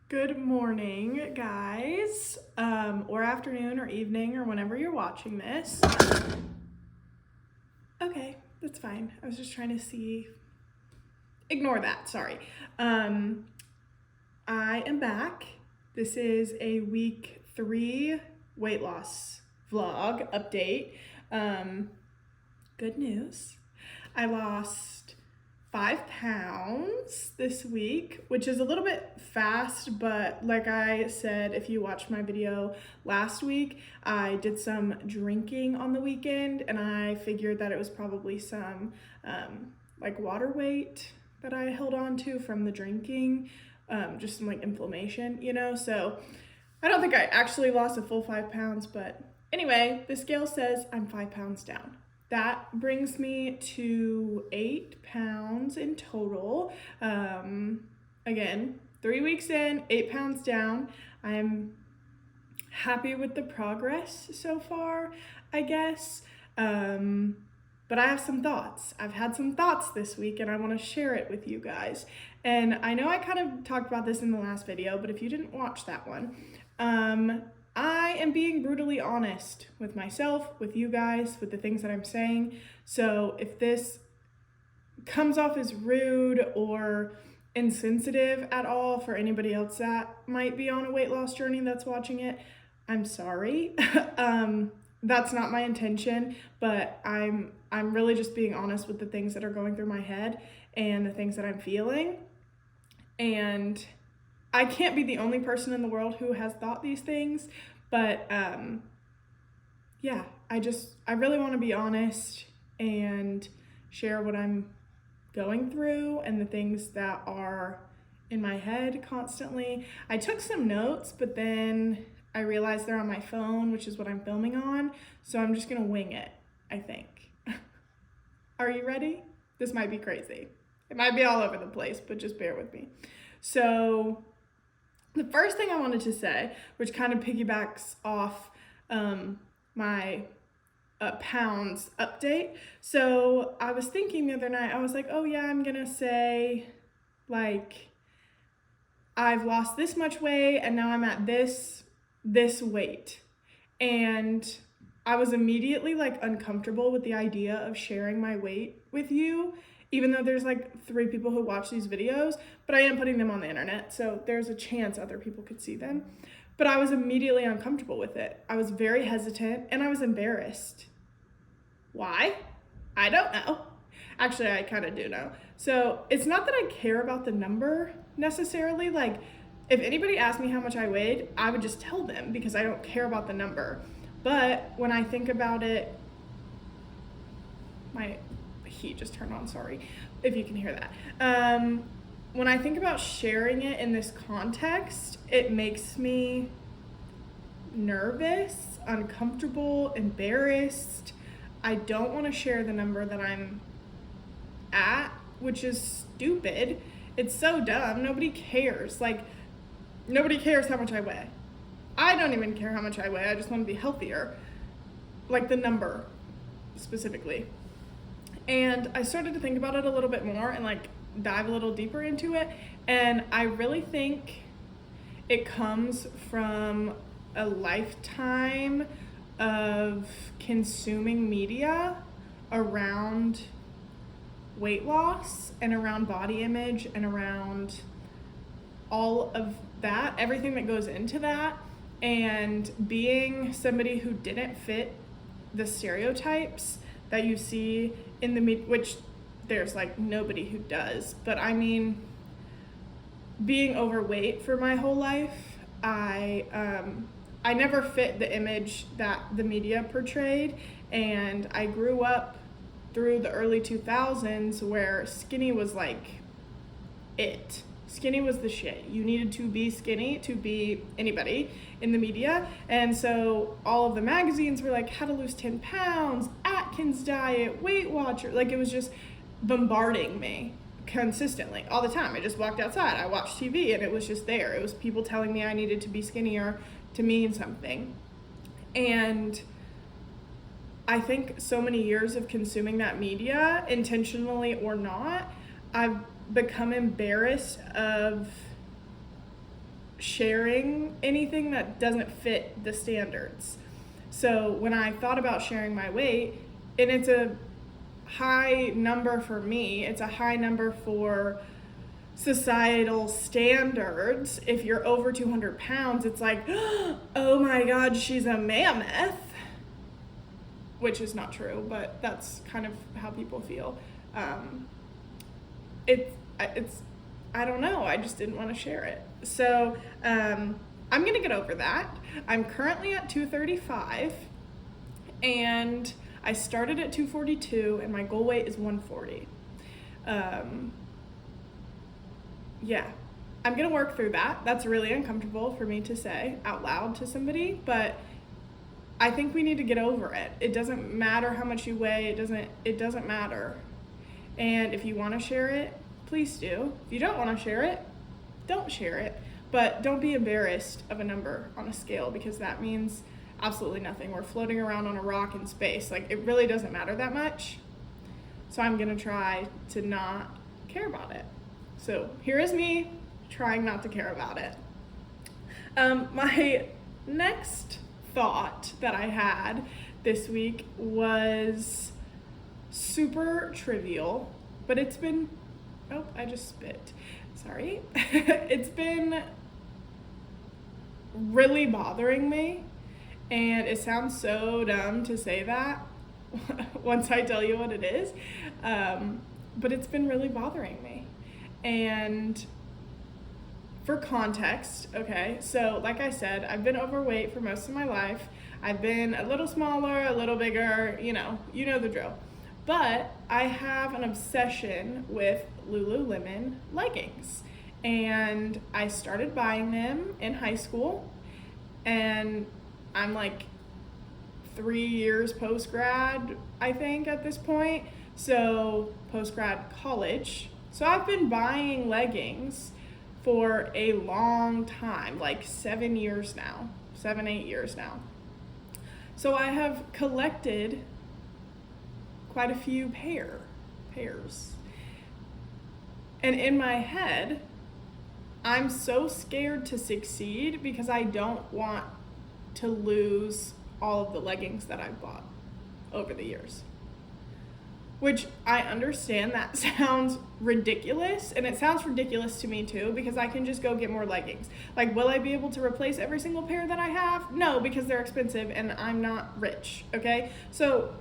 Good morning, guys, or afternoon or evening or whenever you're watching this. Okay, that's fine. I was just trying to see. Ignore that, sorry. I am back. This is a week 3 weight loss vlog update. Good news. I lost 5 pounds this week, which is a little bit fast, but like I said, if you watched my video last week, I did some drinking on the weekend and I figured that it was probably some like water weight that I held on to from the drinking, just some like inflammation, so I don't think I actually lost a full 5 pounds, but anyway, the scale says I'm 5 pounds down. That brings me to 8 pounds in total. Again, 3 weeks in, 8 pounds down. I'm happy with the progress so far, I guess. But I have some thoughts. I've had some thoughts this week and I want to share it with you guys. And I know I kind of talked about this in the last video, but if you didn't watch that one, I am being brutally honest with myself, with you guys, with the things that I'm saying. So if this comes off as rude or insensitive at all for anybody else that might be on a weight loss journey that's watching it, I'm sorry. That's not my intention, but I'm really just being honest with the things that are going through my head and the things that I'm feeling. And I can't be the only person in the world who has thought these things, but yeah, I really want to be honest and share what I'm going through and the things that are in my head constantly. I took some notes, but then I realized they're on my phone, which is what I'm filming on, so I'm just gonna wing it, I think. Are you ready? This might be crazy. It might be all over the place, but just bear with me. So the first thing I wanted to say, which kind of piggybacks off my pounds update. So I was thinking the other night, I was like, oh yeah, I'm gonna say like I've lost this much weight and now I'm at this weight. And I was immediately like uncomfortable with the idea of sharing my weight with you, even though there's like 3 people who watch these videos, but I am putting them on the internet, so there's a chance other people could see them. But I was immediately uncomfortable with it. I was very hesitant and I was embarrassed. Why? I don't know. Actually, I kind of do know. So it's not that I care about the number necessarily. Like, if anybody asked me how much I weighed, I would just tell them because I don't care about the number. But when I think about it, my heat just turned on, sorry if you can hear that. When I think about sharing it in this context, it makes me nervous, uncomfortable, embarrassed. I don't want to share the number that I'm at, which is stupid. It's so dumb. Nobody cares. Like, nobody cares how much I weigh. I don't even care how much I weigh. I just want to be healthier. Like the number specifically. And I started to think about it a little bit more and like dive a little deeper into it. And I really think it comes from a lifetime of consuming media around weight loss and around body image and around all of that, everything that goes into that. And being somebody who didn't fit the stereotypes that you see in the media, which there's like nobody who does, but I mean, being overweight for my whole life, I never fit the image that the media portrayed, and I grew up through the early 2000s where skinny was like it. Skinny was the shit. You needed to be skinny to be anybody in the media. And so all of the magazines were like, how to lose 10 pounds, Atkins diet, Weight Watcher. Like, it was just bombarding me consistently all the time. I just walked outside, I watched TV, and it was just there. It was people telling me I needed to be skinnier to mean something. And I think so many years of consuming that media, intentionally or not, I've become embarrassed of sharing anything that doesn't fit the standards. So when I thought about sharing my weight, and it's a high number for me, it's a high number for societal standards. If you're over 200 pounds, it's like, oh my God, she's a mammoth, which is not true, but that's kind of how people feel. It's I don't know, I just didn't want to share it. So I'm gonna get over that. I'm currently at 235, and I started at 242, and my goal weight is 140. Yeah, I'm gonna work through that. That's really uncomfortable for me to say out loud to somebody, but I think we need to get over it. It doesn't matter how much you weigh, it doesn't matter. And if you wanna share it, please do. If you don't wanna share it, don't share it. But don't be embarrassed of a number on a scale, because that means absolutely nothing. We're floating around on a rock in space. Like, it really doesn't matter that much. So I'm gonna try to not care about it. So here is me trying not to care about it. My next thought that I had this week was super trivial, but it's been, oh, I just spit. Sorry. It's been really bothering me, and it sounds so dumb to say that once I tell you what it is, but it's been really bothering me. And for context, okay, so like I said, I've been overweight for most of my life. I've been a little smaller, a little bigger, you know the drill. But I have an obsession with Lululemon leggings. And I started buying them in high school, and I'm like 3 years post-grad, I think, at this point. So post-grad college. So I've been buying leggings for a long time, like 7 years now, 7-8 years now. So I have collected quite a few pairs. And in my head, I'm so scared to succeed because I don't want to lose all of the leggings that I've bought over the years. Which I understand that sounds ridiculous, and it sounds ridiculous to me too, because I can just go get more leggings. Like, will I be able to replace every single pair that I have? No, because they're expensive and I'm not rich, okay? So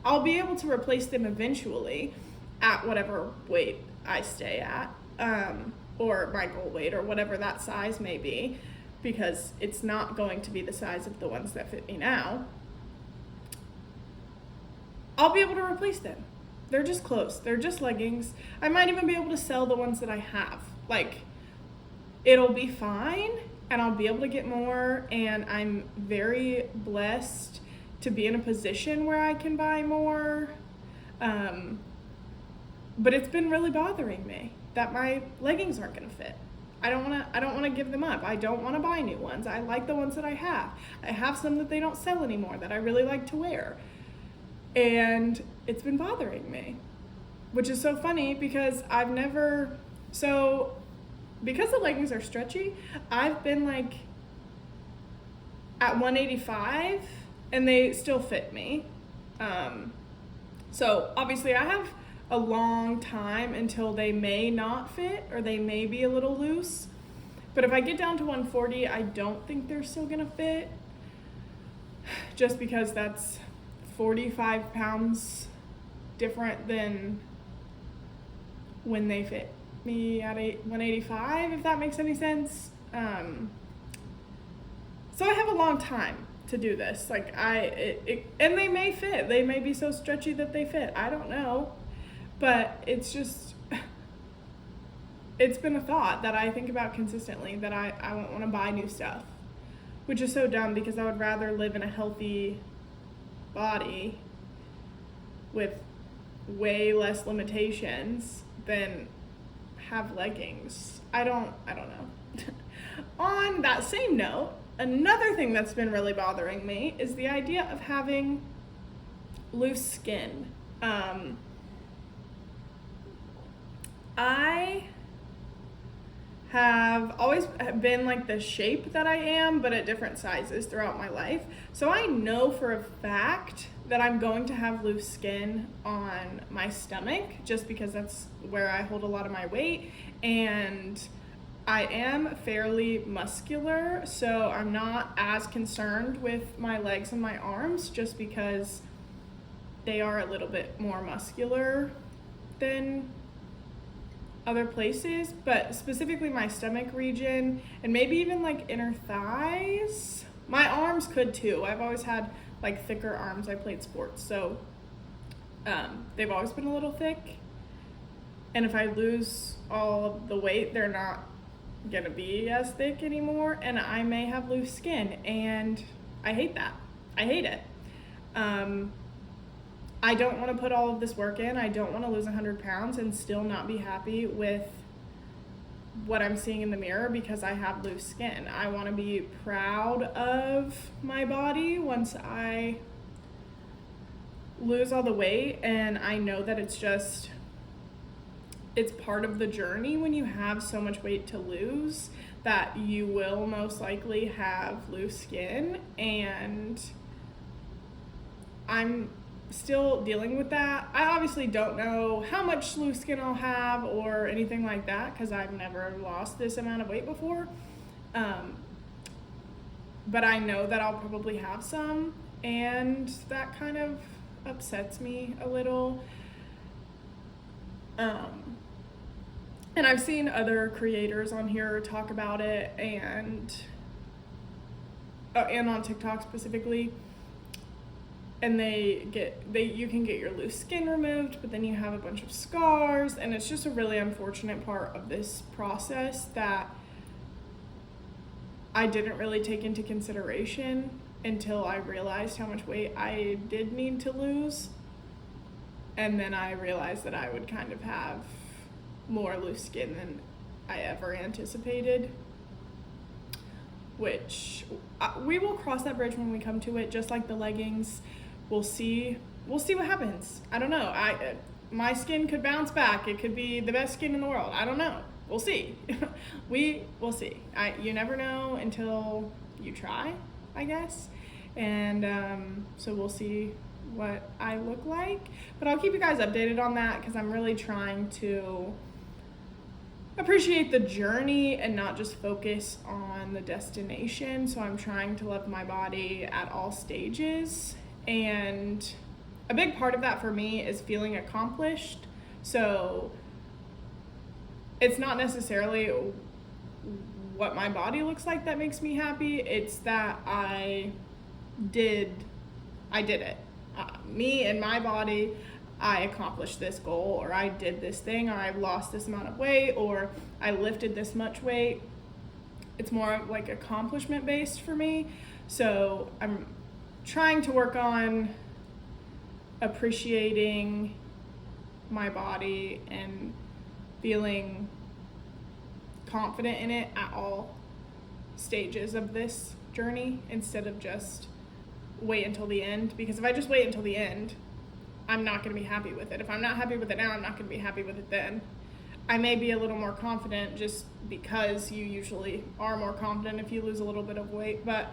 I'll be able to replace them eventually at whatever weight I stay at, or my goal weight, or whatever that size may be, because it's not going to be the size of the ones that fit me now. I'll be able to replace them. They're just clothes. They're just leggings. I might even be able to sell the ones that I have. Like, it'll be fine, and I'll be able to get more, and I'm very blessed to be in a position where I can buy more. But it's been really bothering me that my leggings aren't gonna fit. I don't wanna give them up. I don't wanna buy new ones. I like the ones that I have. I have some that they don't sell anymore that I really like to wear. And it's been bothering me, which is so funny because because the leggings are stretchy, I've been like at 185 and they still fit me. So obviously I have a long time until they may not fit, or they may be a little loose. But if I get down to 140, I don't think they're still gonna fit, just because that's 45 pounds different than when they fit me at 185, if that makes any sense. So I have a long time to do this. Like, and they may fit. They may be so stretchy that they fit. I don't know. But it's just, it's been a thought that I think about consistently, that I won't want to buy new stuff, which is so dumb because I would rather live in a healthy body with way less limitations than have leggings. I don't know. On that same note, another thing that's been really bothering me is the idea of having loose skin. I have always been like the shape that I am, but at different sizes throughout my life. So I know for a fact that I'm going to have loose skin on my stomach just because that's where I hold a lot of my weight, and I am fairly muscular, so I'm not as concerned with my legs and my arms just because they are a little bit more muscular than other places, but specifically my stomach region and maybe even like inner thighs. My arms could too. I've always had like thicker arms. I played sports, so they've always been a little thick. And if I lose all of the weight, they're not gonna be as thick anymore, and I may have loose skin, and I hate that. I hate it. I don't want to put all of this work in. I don't want to lose 100 pounds and still not be happy with what I'm seeing in the mirror because I have loose skin. I want to be proud of my body once I lose all the weight, and I know that it's part of the journey when you have so much weight to lose that you will most likely have loose skin, and I'm still dealing with that. I obviously don't know how much loose skin I'll have or anything like that because I've never lost this amount of weight before. But I know that I'll probably have some, and that kind of upsets me a little. And I've seen other creators on here talk about it, and on TikTok specifically. And you can get your loose skin removed, but then you have a bunch of scars, and it's just a really unfortunate part of this process that I didn't really take into consideration until I realized how much weight I did need to lose. And then I realized that I would kind of have more loose skin than I ever anticipated, which we will cross that bridge when we come to it, just like the leggings. We'll see what happens. I don't know. My skin could bounce back. It could be the best skin in the world. I don't know. We'll see. We will see. You never know until you try, I guess. And so we'll see what I look like. But I'll keep you guys updated on that because I'm really trying to appreciate the journey and not just focus on the destination. So I'm trying to love my body at all stages. And a big part of that for me is feeling accomplished. So it's not necessarily what my body looks like that makes me happy. It's that I did it. Me and my body, I accomplished this goal, or I did this thing, or I lost this amount of weight, or I lifted this much weight. It's more like accomplishment based for me. So I'm trying to work on appreciating my body and feeling confident in it at all stages of this journey instead of just wait until the end. Because if I just wait until the end, I'm not going to be happy with it. If I'm not happy with it now, I'm not going to be happy with it then. I may be a little more confident just because you usually are more confident if you lose a little bit of weight, but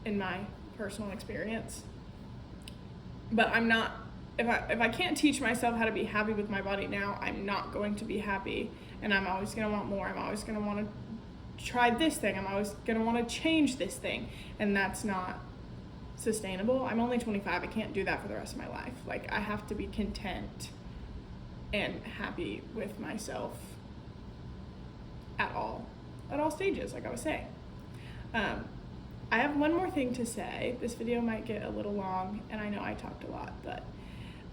in my personal experience. But I'm not, if I can't teach myself how to be happy with my body now, I'm not going to be happy, and I'm always going to want more. I'm always going to want to try this thing. I'm always going to want to change this thing, and that's not sustainable. I'm only 25. I can't do that for the rest of my life. Like, I have to be content and happy with myself at all stages, like I was saying. I have one more thing to say. This video might get a little long, and I know I talked a lot, but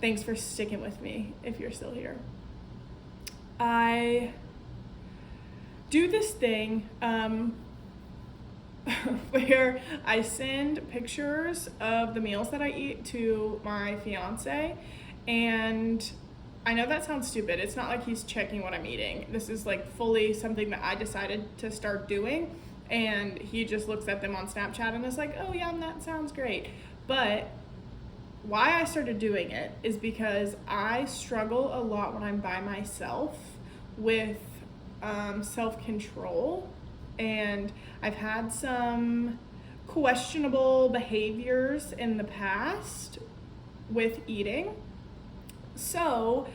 thanks for sticking with me if you're still here. I do this thing where I send pictures of the meals that I eat to my fiance, and I know that sounds stupid. It's not like he's checking what I'm eating. This is like fully something that I decided to start doing, and he just looks at them on Snapchat and is like, oh yeah, that sounds great. But why I started doing it is because I struggle a lot when I'm by myself with self-control, and I've had some questionable behaviors in the past with eating. So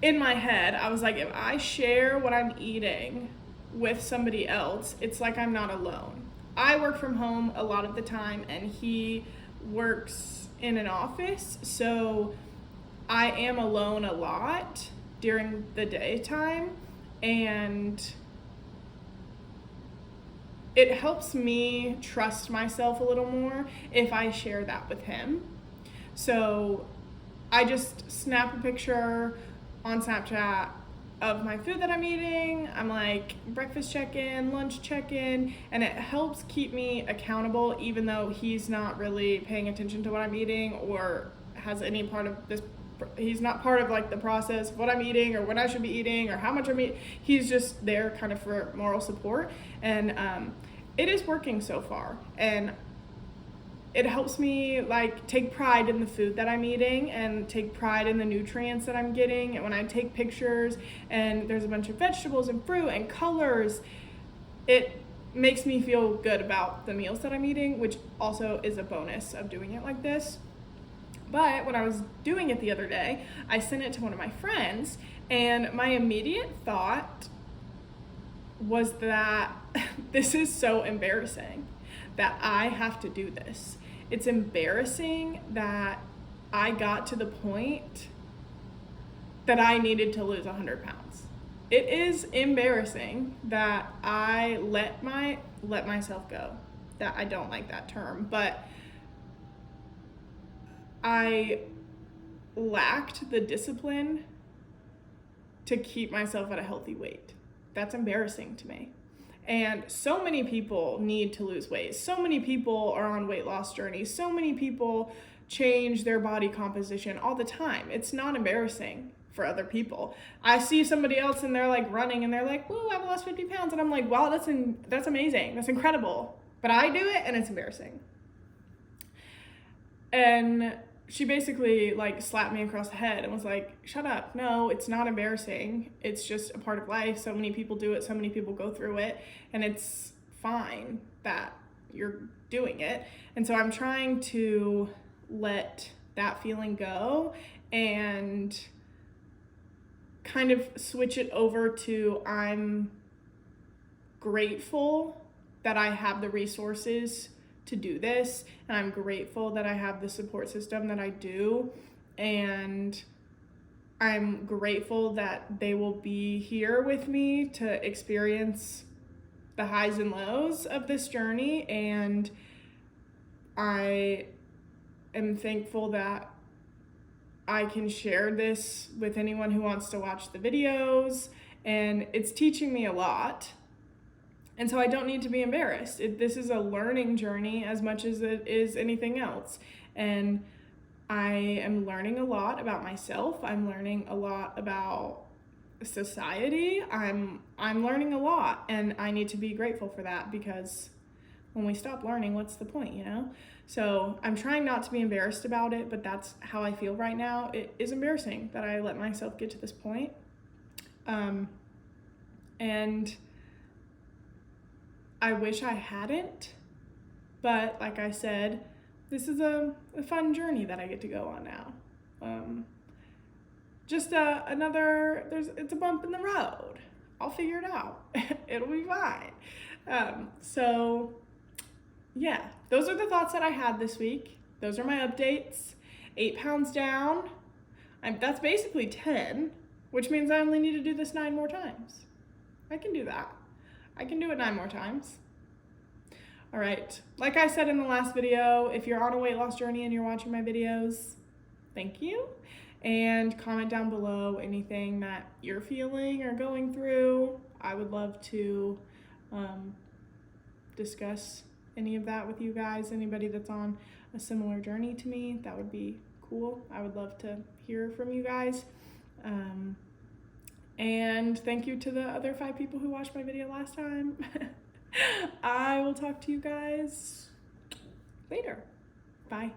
in my head, I was like, if I share what I'm eating with somebody else, it's like I'm not alone. I work from home a lot of the time, and he works in an office, so I am alone a lot during the daytime, and it helps me trust myself a little more if I share that with him. So I just snap a picture on Snapchat of my food that I'm eating. I'm like, breakfast check-in, lunch check-in, and it helps keep me accountable, even though he's not really paying attention to what I'm eating or has any part of this. He's not part of like the process of what I'm eating or what I should be eating or how much I'm eating. He's just there kind of for moral support, and it is working so far, and it helps me like take pride in the food that I'm eating and take pride in the nutrients that I'm getting. And when I take pictures and there's a bunch of vegetables and fruit and colors, it makes me feel good about the meals that I'm eating, which also is a bonus of doing it like this. But when I was doing it the other day, I sent it to one of my friends, and my immediate thought was that this is so embarrassing that I have to do this. It's embarrassing that I got to the point that I needed to lose 100 pounds. It is embarrassing that I let myself go. That I don't like that term, but I lacked the discipline to keep myself at a healthy weight. That's embarrassing to me. And so many people need to lose weight. So many people are on weight loss journeys. So many people change their body composition all the time. It's not embarrassing for other people. I see somebody else and they're like running and they're like, whoa, I've lost 50 pounds. And I'm like, wow, that's amazing. That's incredible. But I do it and it's embarrassing. And she basically like slapped me across the head and was like, shut up. No, it's not embarrassing. It's just a part of life. So many people do it. So many people go through it. And it's fine that you're doing it. And so I'm trying to let that feeling go and kind of switch it over to I'm grateful that I have the resources to do this, and I'm grateful that I have the support system that I do, and I'm grateful that they will be here with me to experience the highs and lows of this journey, and I am thankful that I can share this with anyone who wants to watch the videos, and it's teaching me a lot. And so I don't need to be embarrassed. This is a learning journey as much as it is anything else. And I am learning a lot about myself. I'm learning a lot about society. I'm learning a lot, and I need to be grateful for that, because when we stop learning, what's the point, you know? So I'm trying not to be embarrassed about it, but that's how I feel right now. It is embarrassing that I let myself get to this point. And I wish I hadn't, but like I said, this is a fun journey that I get to go on now. Just it's a bump in the road. I'll figure it out. It'll be fine. So yeah, those are the thoughts that I had this week. Those are my updates. 8 pounds down. That's basically 10, which means I only need to do this 9 more times. I can do that. I can do it 9 more times. All right, like I said in the last video, if you're on a weight loss journey and you're watching my videos, thank you. And comment down below anything that you're feeling or going through. I would love to discuss any of that with you guys. Anybody that's on a similar journey to me, that would be cool. I would love to hear from you guys. And thank you to the other 5 people who watched my video last time. I will talk to you guys later. Bye.